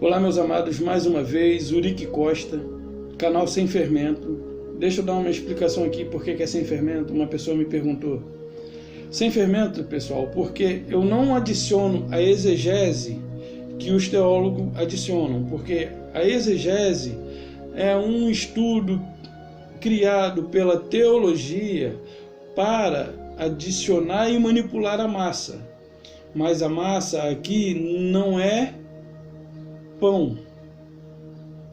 Olá, meus amados, mais uma vez, Urique Costa, canal Sem Fermento. Deixa eu dar uma explicação aqui por que é sem fermento. Uma pessoa me perguntou. Sem fermento, pessoal, porque eu não adiciono a exegese que os teólogos adicionam, porque a exegese é um estudo criado pela teologia para adicionar e manipular a massa. Mas a massa aqui não é pão,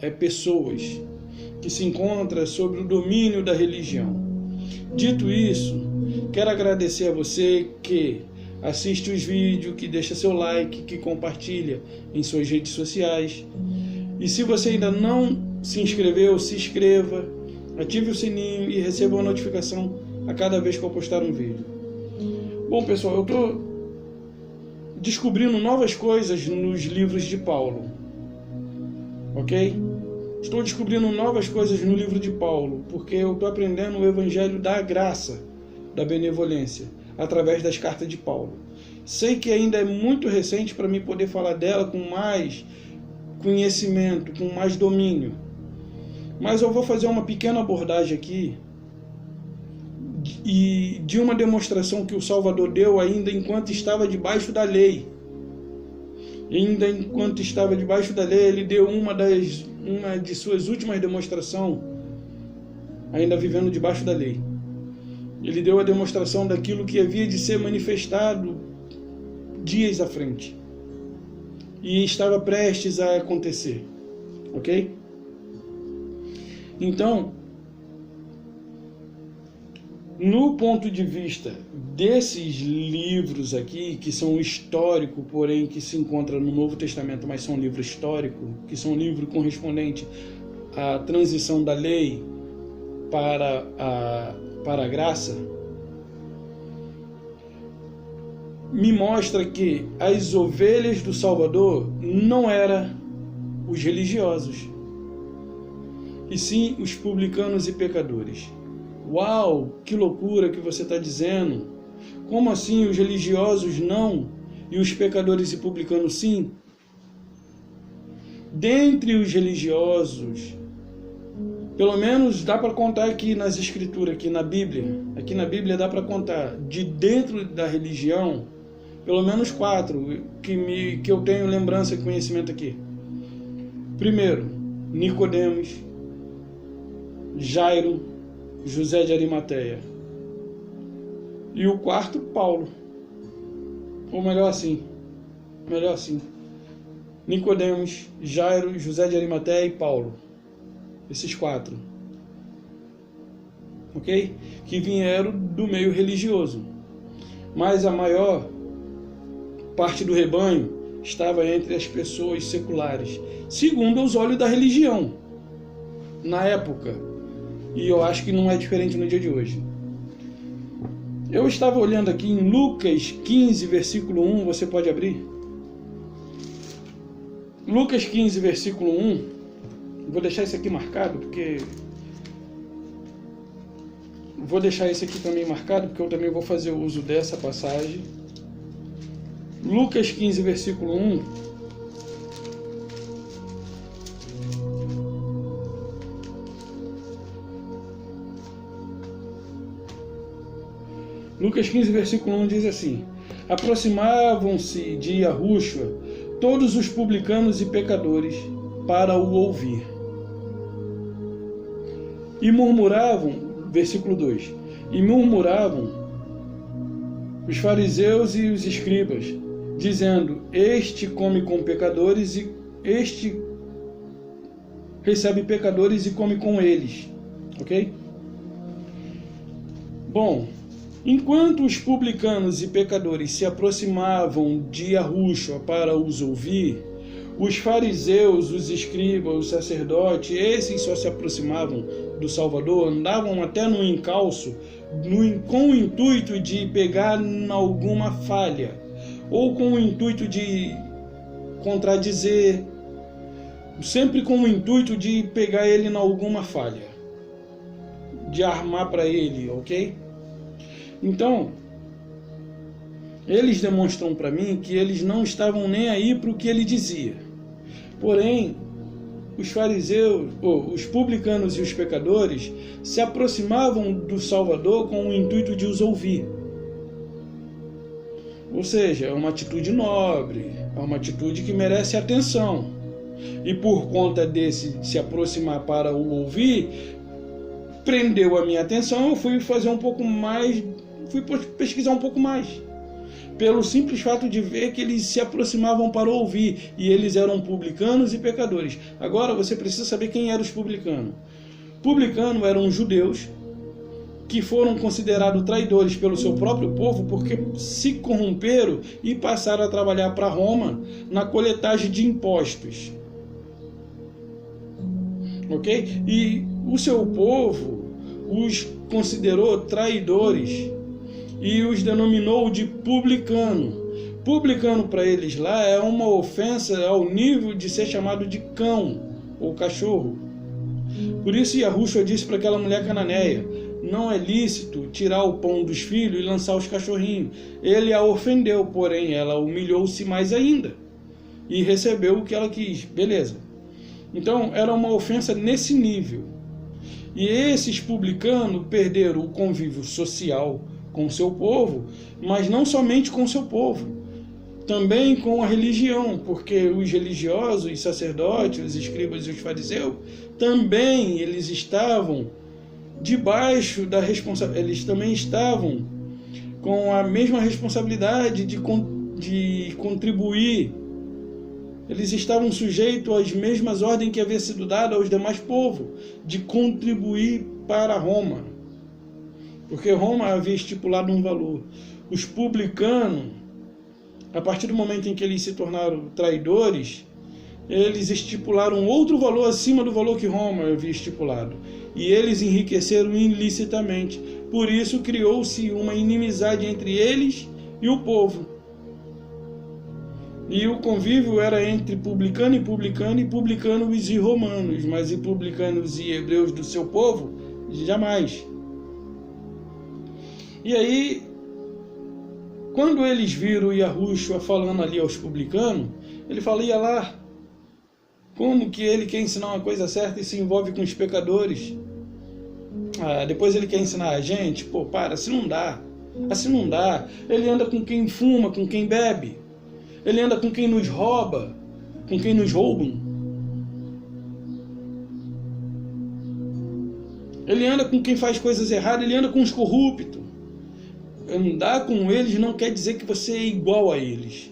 é pessoas que se encontram sob o domínio da religião. Dito isso, quero agradecer a você que assiste os vídeos, que deixa seu like, que compartilha em suas redes sociais. E se você ainda não se inscreveu, se inscreva, ative o sininho e receba uma notificação a cada vez que eu postar um vídeo. Bom, pessoal, eu estou descobrindo novas coisas nos livros de Paulo. Ok? Estou descobrindo novas coisas no livro de Paulo, porque eu estou aprendendo o evangelho da graça, da benevolência, através das cartas de Paulo. Sei que ainda é muito recente para mim poder falar dela com mais conhecimento, com mais domínio. Mas eu vou fazer uma pequena abordagem aqui de uma demonstração que o Salvador deu ainda enquanto estava debaixo da lei. Ainda enquanto estava debaixo da lei, ele deu uma de suas últimas demonstrações, ainda vivendo debaixo da lei. Ele deu a demonstração daquilo que havia de ser manifestado dias à frente. E estava prestes a acontecer. Ok? Então, no ponto de vista desses livros aqui, que são históricos, porém que se encontram no Novo Testamento, mas são livros históricos, que são livros correspondentes à transição da lei para a graça, me mostra que as ovelhas do Salvador não eram os religiosos, e sim os publicanos e pecadores. Uau, que loucura que você está dizendo! Como assim os religiosos não e os pecadores e publicanos sim? Dentre os religiosos, pelo menos dá para contar aqui nas escrituras, aqui na Bíblia dá para contar, de dentro da religião, pelo menos 4 que eu tenho lembrança e conhecimento aqui. Primeiro, Nicodemos, Jairo, José de Arimateia. E o quarto, Paulo. Ou melhor assim. Nicodemos, Jairo, José de Arimateia e Paulo. Esses 4. Ok? Que vieram do meio religioso. Mas a maior parte do rebanho estava entre as pessoas seculares, segundo os olhos da religião, na época. E eu acho que não é diferente no dia de hoje. Eu estava olhando aqui em Lucas 15, versículo 1, você pode abrir? Lucas 15, versículo 1. Vou deixar isso aqui marcado, porque... Vou deixar esse aqui também marcado, porque eu também vou fazer uso dessa passagem. Lucas 15, versículo 1. Lucas 15, versículo 1 diz assim: aproximavam-se de Yahushua todos os publicanos e pecadores para o ouvir. E murmuravam, versículo 2, e murmuravam os fariseus e os escribas, dizendo: este come com pecadores e este recebe pecadores e come com eles. Ok? Bom, enquanto os publicanos e pecadores se aproximavam de Yahushua para os ouvir, os fariseus, os escribas, os sacerdotes, esses só se aproximavam do Salvador, andavam até no encalço, com o intuito de pegar alguma falha, ou com o intuito de contradizer, sempre com o intuito de pegar ele em alguma falha, de armar para ele, ok? Então, eles demonstram para mim que eles não estavam nem aí para o que ele dizia. Porém, os fariseus, os publicanos e os pecadores se aproximavam do Salvador com o intuito de os ouvir. Ou seja, é uma atitude nobre, é uma atitude que merece atenção. E por conta desse se aproximar para o ouvir, prendeu a minha atenção, eu fui fazer um pouco mais, fui pesquisar um pouco mais. Pelo simples fato de ver que eles se aproximavam para ouvir, e eles eram publicanos e pecadores. Agora você precisa saber quem eram os publicanos. Publicanos eram judeus que foram considerados traidores pelo seu próprio povo porque se corromperam e passaram a trabalhar para Roma na coletagem de impostos. Ok? E o seu povo os considerou traidores e os denominou de publicano. Publicano para eles lá é uma ofensa ao nível de ser chamado de cão ou cachorro. Por isso Yahushua disse para aquela mulher cananeia: não é lícito tirar o pão dos filhos e lançar os cachorrinhos. Ele a ofendeu, porém ela humilhou-se mais ainda e recebeu o que ela quis. Beleza. Então era uma ofensa nesse nível. E esses publicanos perderam o convívio social com o seu povo, mas não somente com o seu povo, também com a religião, porque os religiosos, os sacerdotes, os escribas e os fariseus, também eles estavam debaixo da responsabilidade, eles também estavam com a mesma responsabilidade de contribuir. Eles estavam sujeitos às mesmas ordens que havia sido dada aos demais povos, de contribuir para Roma. Porque Roma havia estipulado um valor. Os publicanos, a partir do momento em que eles se tornaram traidores, eles estipularam outro valor acima do valor que Roma havia estipulado. E eles enriqueceram ilicitamente. Por isso criou-se uma inimizade entre eles e o povo. E o convívio era entre publicano e publicanos e romanos, mas e publicanos e hebreus do seu povo, jamais. E aí, quando eles viram Yahushua falando ali aos publicanos, ele fala: ia lá, como que ele quer ensinar uma coisa certa e se envolve com os pecadores? Depois ele quer ensinar a gente? Pô, para, assim não dá. Assim não dá. Ele anda com quem fuma, com quem bebe. Ele anda com quem nos rouba, com quem nos roubam. Ele anda com quem faz coisas erradas, ele anda com os corruptos. Andar com eles não quer dizer que você é igual a eles.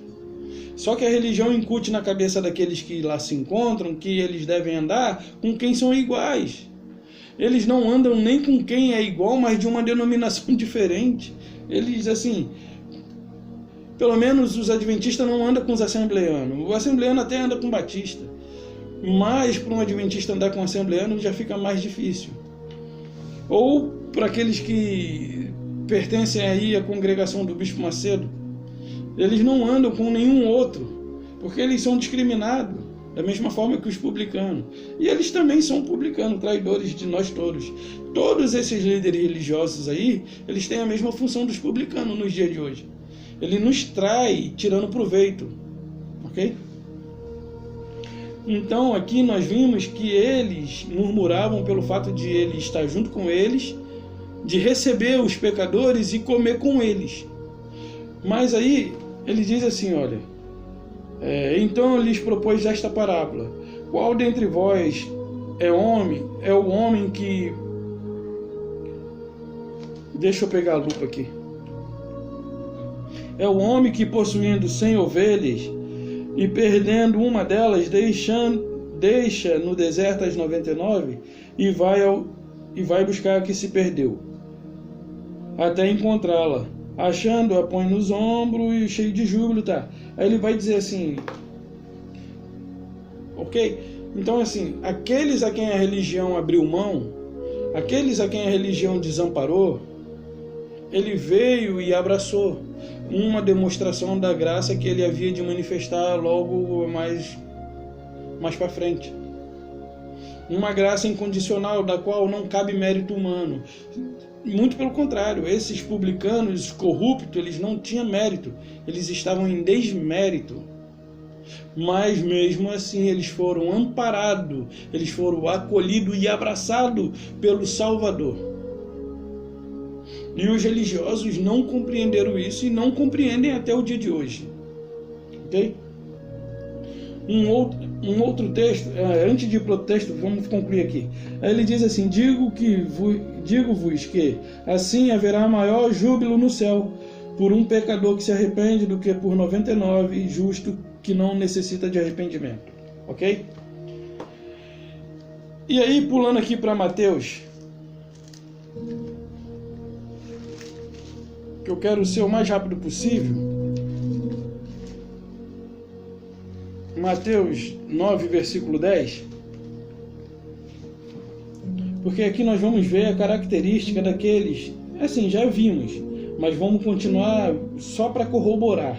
Só que a religião incute na cabeça daqueles que lá se encontram que eles devem andar com quem são iguais. Eles não andam nem com quem é igual, mas de uma denominação diferente. Eles, assim, pelo menos os adventistas não andam com os assembleanos. O assembleano até anda com o batista. Mas para um adventista andar com um assembleano já fica mais difícil. Ou para aqueles que pertencem aí à congregação do Bispo Macedo, eles não andam com nenhum outro, porque eles são discriminados, da mesma forma que os publicanos. E eles também são publicanos, traidores de nós todos. Todos esses líderes religiosos aí, eles têm a mesma função dos publicanos nos dias de hoje. Ele nos trai tirando proveito, ok? Então aqui nós vimos que eles murmuravam pelo fato de ele estar junto com eles, de receber os pecadores e comer com eles. Mas aí ele diz assim, olha, então lhes propôs esta parábola: qual dentre vós é o homem que... Deixa eu pegar a lupa aqui. É o homem que, possuindo 100 ovelhas e perdendo uma delas, deixa no deserto as 99 e vai buscar a que se perdeu, até encontrá-la. Achando-a, põe nos ombros e cheio de júbilo, tá? Aí ele vai dizer assim, ok? Então, assim, aqueles a quem a religião abriu mão, aqueles a quem a religião desamparou, ele veio e abraçou uma demonstração da graça que ele havia de manifestar logo mais para frente. Uma graça incondicional, da qual não cabe mérito humano. Muito pelo contrário, esses publicanos corruptos, eles não tinham mérito, eles estavam em desmérito. Mas mesmo assim eles foram amparados, eles foram acolhidos e abraçados pelo Salvador. E os religiosos não compreenderam isso e não compreendem até o dia de hoje. Ok? Um outro texto, antes de ir para o texto, vamos concluir aqui. Ele diz assim: digo-vos que assim haverá maior júbilo no céu por um pecador que se arrepende do que por 99 justo que não necessita de arrependimento. Ok? E aí, pulando aqui para Mateus, que eu quero ser o mais rápido possível. Mateus 9, versículo 10. Porque aqui nós vamos ver a característica daqueles, assim, já vimos, mas vamos continuar só para corroborar,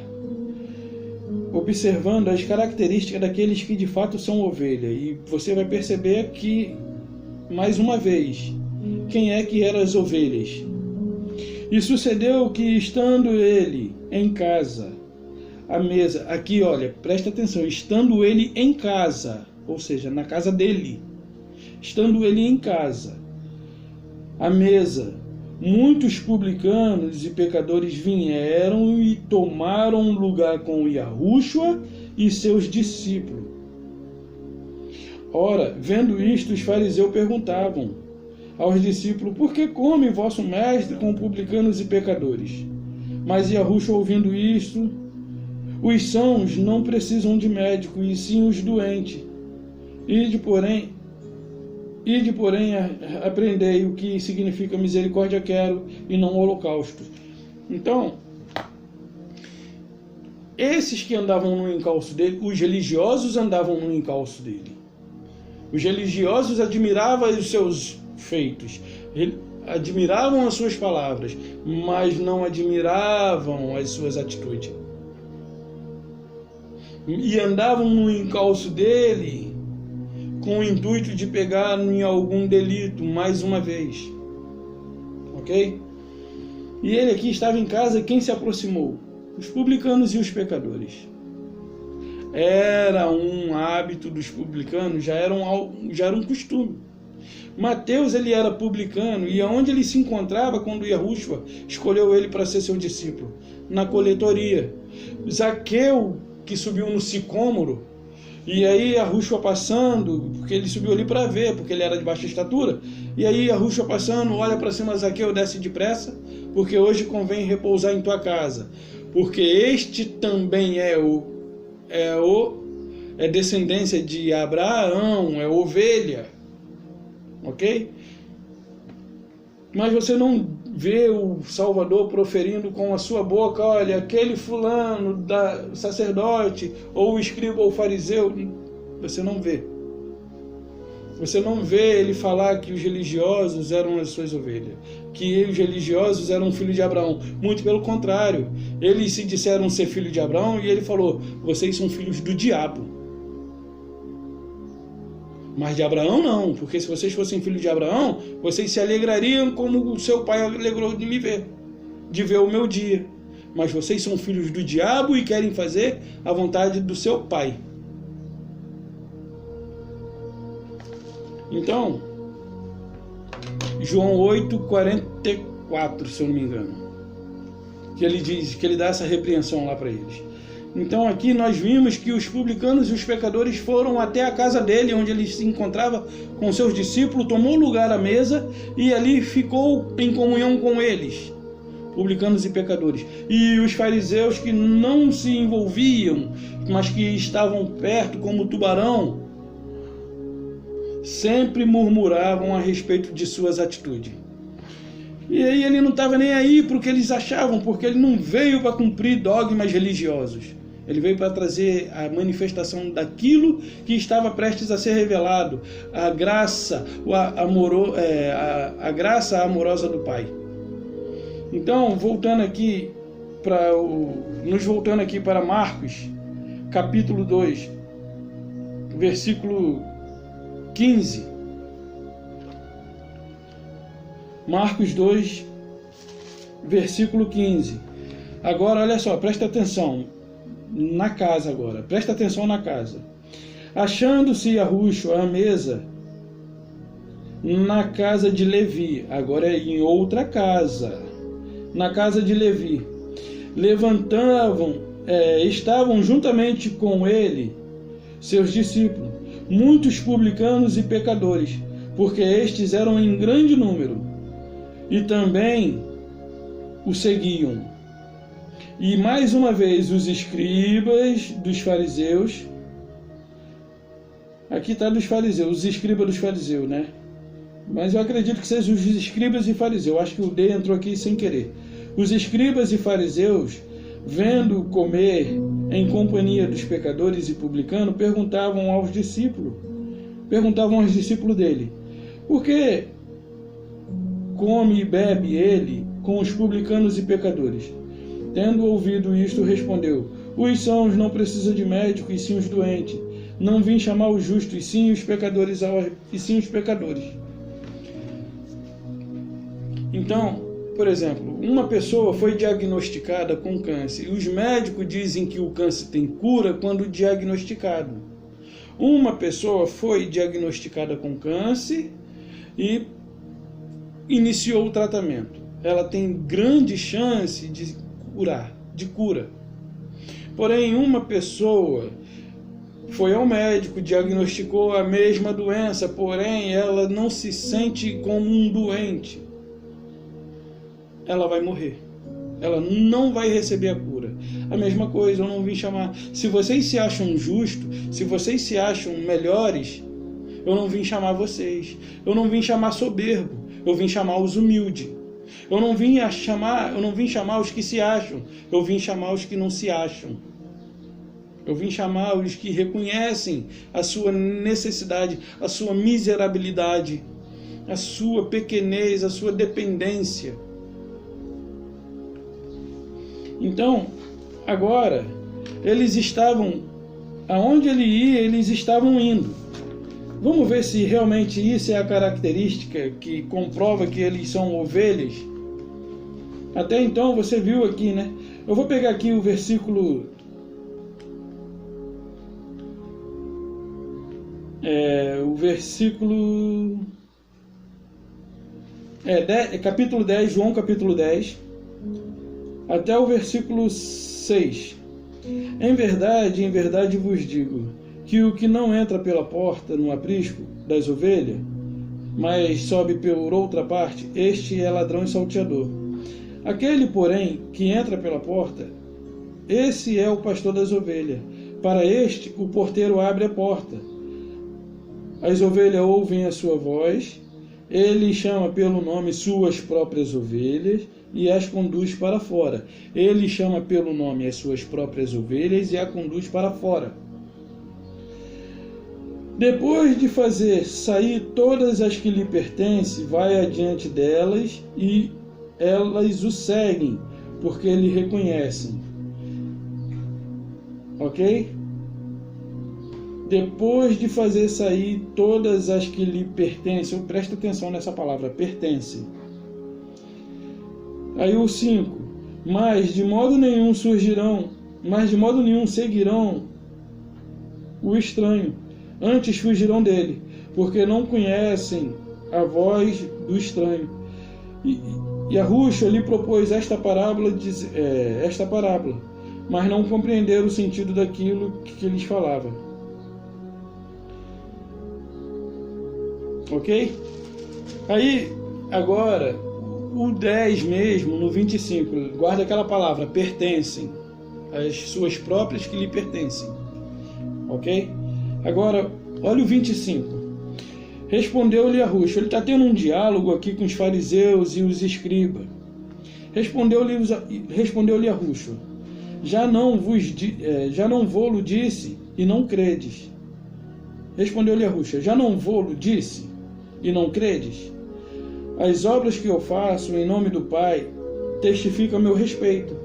observando as características daqueles que de fato são ovelha. E você vai perceber que, mais uma vez, quem é que eram as ovelhas? E sucedeu que, estando ele em casa, a mesa, aqui olha, presta atenção, estando ele em casa, ou seja, na casa dele, estando ele em casa, a mesa, muitos publicanos e pecadores vieram e tomaram lugar com Yahushua e seus discípulos. Ora, vendo isto, os fariseus perguntavam aos discípulos: por que come vosso mestre com publicanos e pecadores? Mas Yahushua, ouvindo isto, os sãos não precisam de médico, e sim os doentes. Ide, porém, aprendei o que significa misericórdia quero e não holocausto. Então, esses que andavam no encalço dele, os religiosos andavam no encalço dele. Os religiosos admiravam os seus feitos, admiravam as suas palavras, mas não admiravam as suas atitudes. E andavam no encalço dele com o intuito de pegar em algum delito, mais uma vez. Ok? E ele aqui estava em casa, quem se aproximou? Os publicanos e os pecadores. Era um hábito dos publicanos, já era um costume. Mateus, ele era publicano, e aonde ele se encontrava quando Yahushua escolheu ele para ser seu discípulo? Na coletoria. Zaqueu, que subiu no sicômoro, e aí Yahushua passando, porque ele subiu ali para ver, porque ele era de baixa estatura, e aí Yahushua passando, olha para cima, Zaqueu, desce depressa, porque hoje convém repousar em tua casa, porque este também é descendência de Abraão, é ovelha, ok? Mas você não vê o Salvador proferindo com a sua boca: olha, aquele fulano, sacerdote, ou o escriba ou o fariseu. Você não vê. Você não vê ele falar que os religiosos eram as suas ovelhas, que os religiosos eram filhos de Abraão. Muito pelo contrário. Eles se disseram ser filhos de Abraão e ele falou: vocês são filhos do diabo. Mas de Abraão não, porque se vocês fossem filhos de Abraão, vocês se alegrariam como o seu pai alegrou de me ver, de ver o meu dia. Mas vocês são filhos do diabo e querem fazer a vontade do seu pai. Então, João 8:44, se eu não me engano, que ele diz, que ele dá essa repreensão lá para eles. Então aqui nós vimos que os publicanos e os pecadores foram até a casa dele, onde ele se encontrava com seus discípulos, tomou lugar à mesa e ali ficou em comunhão com eles, publicanos e pecadores. E os fariseus, que não se envolviam, mas que estavam perto como tubarão, sempre murmuravam a respeito de suas atitudes. E aí ele não estava nem aí para o que eles achavam, porque ele não veio para cumprir dogmas religiosos. Ele veio para trazer a manifestação daquilo que estava prestes a ser revelado, a graça, a graça amorosa do Pai. Então, nos voltando aqui para Marcos, capítulo 2, versículo 15. Marcos 2, versículo 15. Agora, olha só, presta atenção. na casa agora, presta atenção na casa. Achando-se Yahushua à mesa na casa de Levi, agora é em outra casa, na casa de Levi, estavam juntamente com ele seus discípulos, muitos publicanos e pecadores, porque estes eram em grande número, e também o seguiam. E mais uma vez os escribas dos fariseus, aqui está dos fariseus, os escribas dos fariseus, né? Mas eu acredito que sejam os escribas e fariseus, acho que o D entrou aqui sem querer. Os escribas e fariseus, vendo comer em companhia dos pecadores e publicanos, perguntavam aos discípulos dele: por que come e bebe ele com os publicanos e pecadores? Tendo ouvido isto, respondeu: os sãos não precisam de médico, e sim os doentes. Não vim chamar os justos, e sim os pecadores. Então, por exemplo, uma pessoa foi diagnosticada com câncer, e os médicos dizem que o câncer tem cura quando diagnosticado. Uma pessoa foi diagnosticada com câncer e iniciou o tratamento. Ela tem grande chance de cura. Porém, uma pessoa foi ao médico, diagnosticou a mesma doença, porém ela não se sente como um doente. Ela vai morrer. Ela não vai receber a cura. A mesma coisa, eu não vim chamar. Se vocês se acham justos, se vocês se acham melhores, eu não vim chamar vocês. Eu não vim chamar soberbo. Eu vim chamar os humildes. Eu não vim chamar os que se acham. Eu vim chamar os que não se acham. Eu vim chamar os que reconhecem a sua necessidade, a sua miserabilidade, a sua pequenez, a sua dependência. Então, agora, eles estavam, aonde ele ia, eles estavam indo. Vamos ver se realmente isso é a característica que comprova que eles são ovelhas. Até então, você viu aqui, né? Eu vou pegar aqui o versículo... capítulo 10, João capítulo 10, até o versículo 6. Em verdade vos digo, que o que não entra pela porta no aprisco das ovelhas, mas sobe por outra parte, este é ladrão e salteador. Aquele, porém, que entra pela porta, esse é o pastor das ovelhas. Para este, o porteiro abre a porta. As ovelhas ouvem a sua voz, ele chama pelo nome suas próprias ovelhas e as conduz para fora. Ele chama pelo nome as suas próprias ovelhas e as conduz para fora. Depois de fazer sair todas as que lhe pertencem, vai adiante delas e elas o seguem, porque lhe reconhecem. Ok? Depois de fazer sair todas as que lhe pertencem, presta atenção nessa palavra, pertence. Aí o 5, mas de modo nenhum seguirão o estranho, antes fugirão dele, porque não conhecem a voz do estranho. E Yahushua lhe propôs esta parábola, mas não compreenderam o sentido daquilo que lhes falava. Ok? Aí, agora, o 10 mesmo, no 25, guarda aquela palavra, pertencem, as suas próprias que lhe pertencem. Ok? Agora, olha o 25. Respondeu-lhe Yahushua, ele está tendo um diálogo aqui com os fariseus e os escribas. Respondeu-lhe Yahushua, já não vou-lo disse e não credes. Respondeu-lhe Yahushua, já não vou-lo disse e não credes? As obras que eu faço em nome do Pai testificam a meu respeito,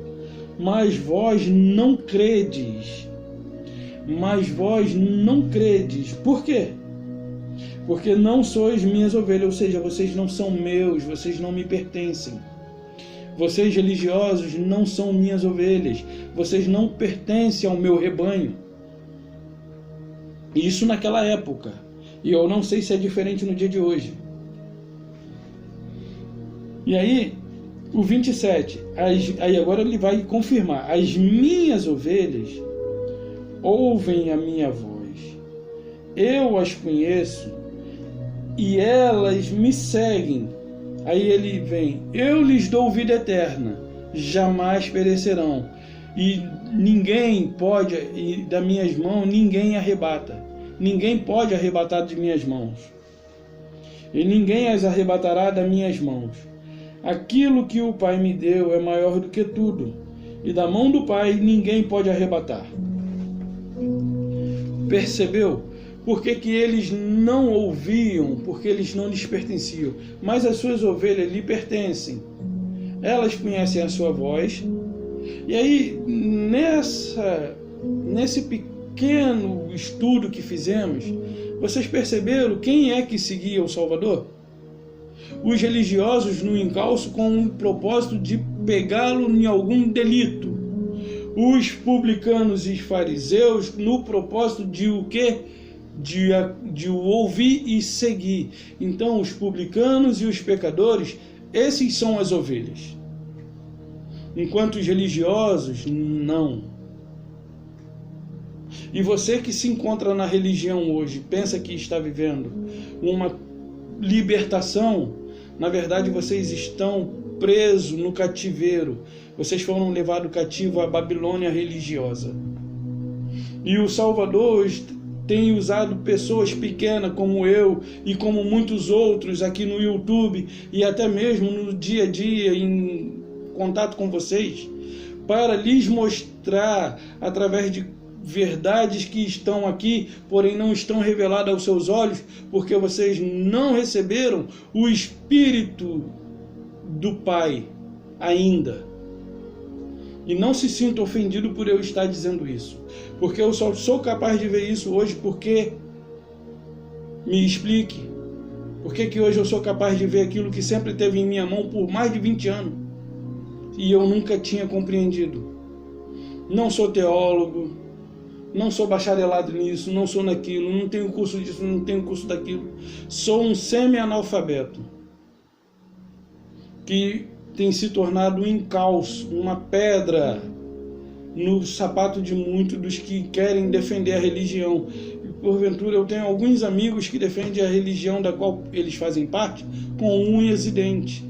mas vós não credes. Por quê? Porque não sois minhas ovelhas, ou seja, vocês não são meus, vocês não me pertencem. Vocês religiosos não são minhas ovelhas, vocês não pertencem ao meu rebanho. Isso naquela época, e eu não sei se é diferente no dia de hoje. E aí, o 27, aí agora ele vai confirmar: as minhas ovelhas ouvem a minha voz, eu as conheço e elas me seguem. Aí ele vem: eu lhes dou vida eterna, jamais perecerão, e ninguém pode, e das minhas mãos ninguém arrebata. Ninguém pode arrebatar de minhas mãos, e ninguém as arrebatará das minhas mãos. Aquilo que o Pai me deu é maior do que tudo, e da mão do Pai ninguém pode arrebatar. Percebeu? Por que eles não ouviam? Porque eles não lhes pertenciam. Mas as suas ovelhas lhe pertencem. Elas conhecem a sua voz. E aí, nesse pequeno estudo que fizemos, vocês perceberam quem é que seguia o Salvador? Os religiosos no encalço com o propósito de pegá-lo em algum delito. Os publicanos e fariseus no propósito de o quê? De o ouvir e seguir. Então os publicanos e os pecadores, esses são as ovelhas. Enquanto os religiosos, não. E você que se encontra na religião hoje, pensa que está vivendo uma libertação, na verdade vocês estão presos no cativeiro. Vocês foram levados cativo à Babilônia religiosa. E o Salvador tem usado pessoas pequenas como eu e como muitos outros aqui no YouTube e até mesmo no dia a dia em contato com vocês, para lhes mostrar através de verdades que estão aqui, porém não estão reveladas aos seus olhos, porque vocês não receberam o Espírito do Pai ainda. E não se sinta ofendido por eu estar dizendo isso, porque eu só sou capaz de ver isso hoje porque me explique. Por que hoje eu sou capaz de ver aquilo que sempre teve em minha mão por mais de 20 anos e eu nunca tinha compreendido? Não sou teólogo, não sou bacharelado nisso, não sou naquilo, não tenho curso disso, não tenho curso daquilo. Sou um semi-analfabeto que tem se tornado um encalço, uma pedra no sapato de muitos dos que querem defender a religião. E, porventura, eu tenho alguns amigos que defendem a religião da qual eles fazem parte com unhas e dentes.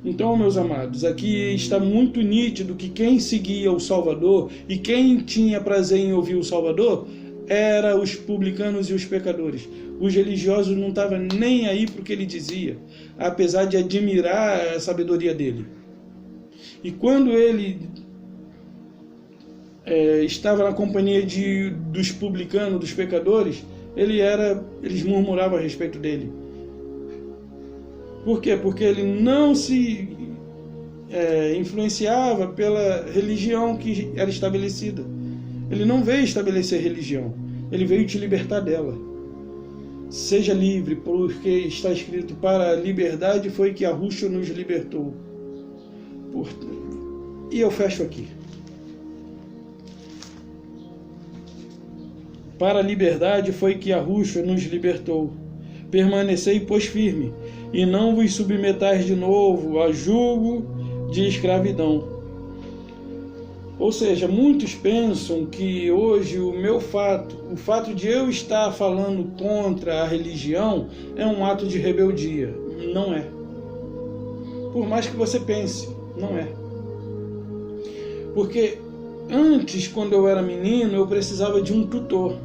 Então, meus amados, aqui está muito nítido que quem seguia o Salvador e quem tinha prazer em ouvir o Salvador eram os publicanos e os pecadores. Os religiosos não estavam nem aí para o que ele dizia, apesar de admirar a sabedoria dele. E quando ele estava na companhia dos publicanos, dos pecadores, eles murmuravam a respeito dele. Por quê? Porque ele não se influenciava pela religião que era estabelecida. Ele não veio estabelecer religião, ele veio te libertar dela. Seja livre, porque está escrito: para a liberdade foi que Yahushua nos libertou. E eu fecho aqui. Para a liberdade foi que Yahushua nos libertou. Permanecei, pois, firme, e não vos submetais de novo a jugo de escravidão. Ou seja, muitos pensam que hoje o fato de eu estar falando contra a religião é um ato de rebeldia. Não é. Por mais que você pense, não é. Porque antes, quando eu era menino, eu precisava de um tutor.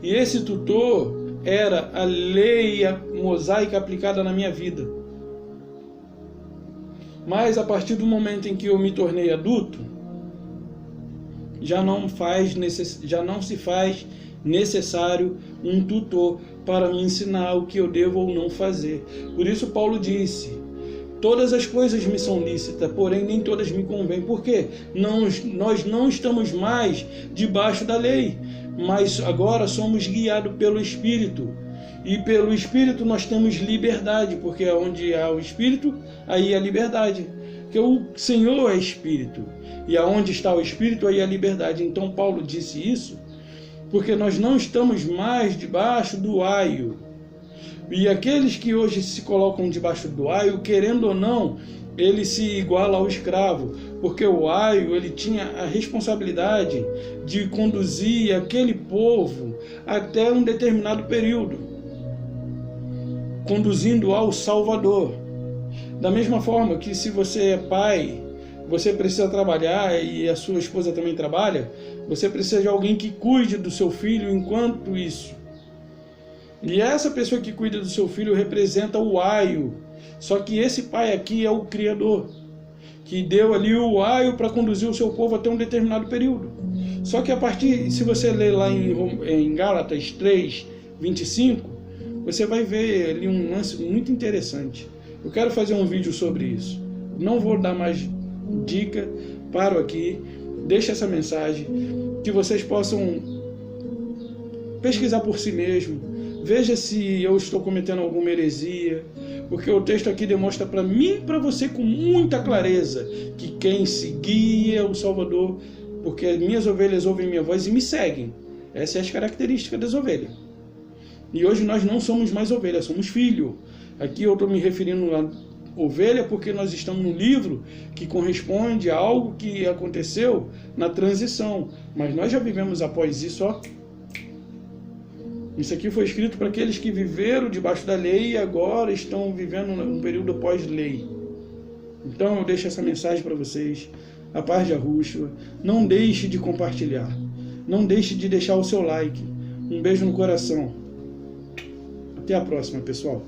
E esse tutor era a lei mosaica aplicada na minha vida. Mas a partir do momento em que eu me tornei adulto, já não se faz necessário um tutor para me ensinar o que eu devo ou não fazer. Por isso Paulo disse: todas as coisas me são lícitas, porém nem todas me convêm. Por quê? Nós não estamos mais debaixo da lei, mas agora somos guiados pelo Espírito. E pelo Espírito nós temos liberdade, porque onde há o Espírito, aí há liberdade. Porque o Senhor é Espírito, e aonde está o Espírito, aí há liberdade. Então Paulo disse isso, porque nós não estamos mais debaixo do aio. E aqueles que hoje se colocam debaixo do aio, querendo ou não, ele se iguala ao escravo, porque o aio ele tinha a responsabilidade de conduzir aquele povo até um determinado período, conduzindo ao Salvador. Da mesma forma que se você é pai, você precisa trabalhar e a sua esposa também trabalha, você precisa de alguém que cuide do seu filho enquanto isso. E essa pessoa que cuida do seu filho representa o aio. Só que esse pai aqui é o Criador, que deu ali o aio para conduzir o seu povo até um determinado período. Só que a partir, se você ler lá em Gálatas 3, 25, você vai ver ali um lance muito interessante. Eu quero fazer um vídeo sobre isso. Não vou dar mais dica, paro aqui, deixo essa mensagem, que vocês possam pesquisar por si mesmo. Veja se eu estou cometendo alguma heresia, porque o texto aqui demonstra para mim e para você com muita clareza que quem seguia é o Salvador, porque as minhas ovelhas ouvem minha voz e me seguem. Essa é a característica das ovelhas. E hoje nós não somos mais ovelhas, somos filho. Aqui eu estou me referindo a ovelha porque nós estamos no livro que corresponde a algo que aconteceu na transição. Mas nós já vivemos após isso, ó. Isso aqui foi escrito para aqueles que viveram debaixo da lei e agora estão vivendo um período pós-lei. Então eu deixo essa mensagem para vocês. A paz de Yahushua. Não deixe de compartilhar. Não deixe de deixar o seu like. Um beijo no coração. Até a próxima, pessoal.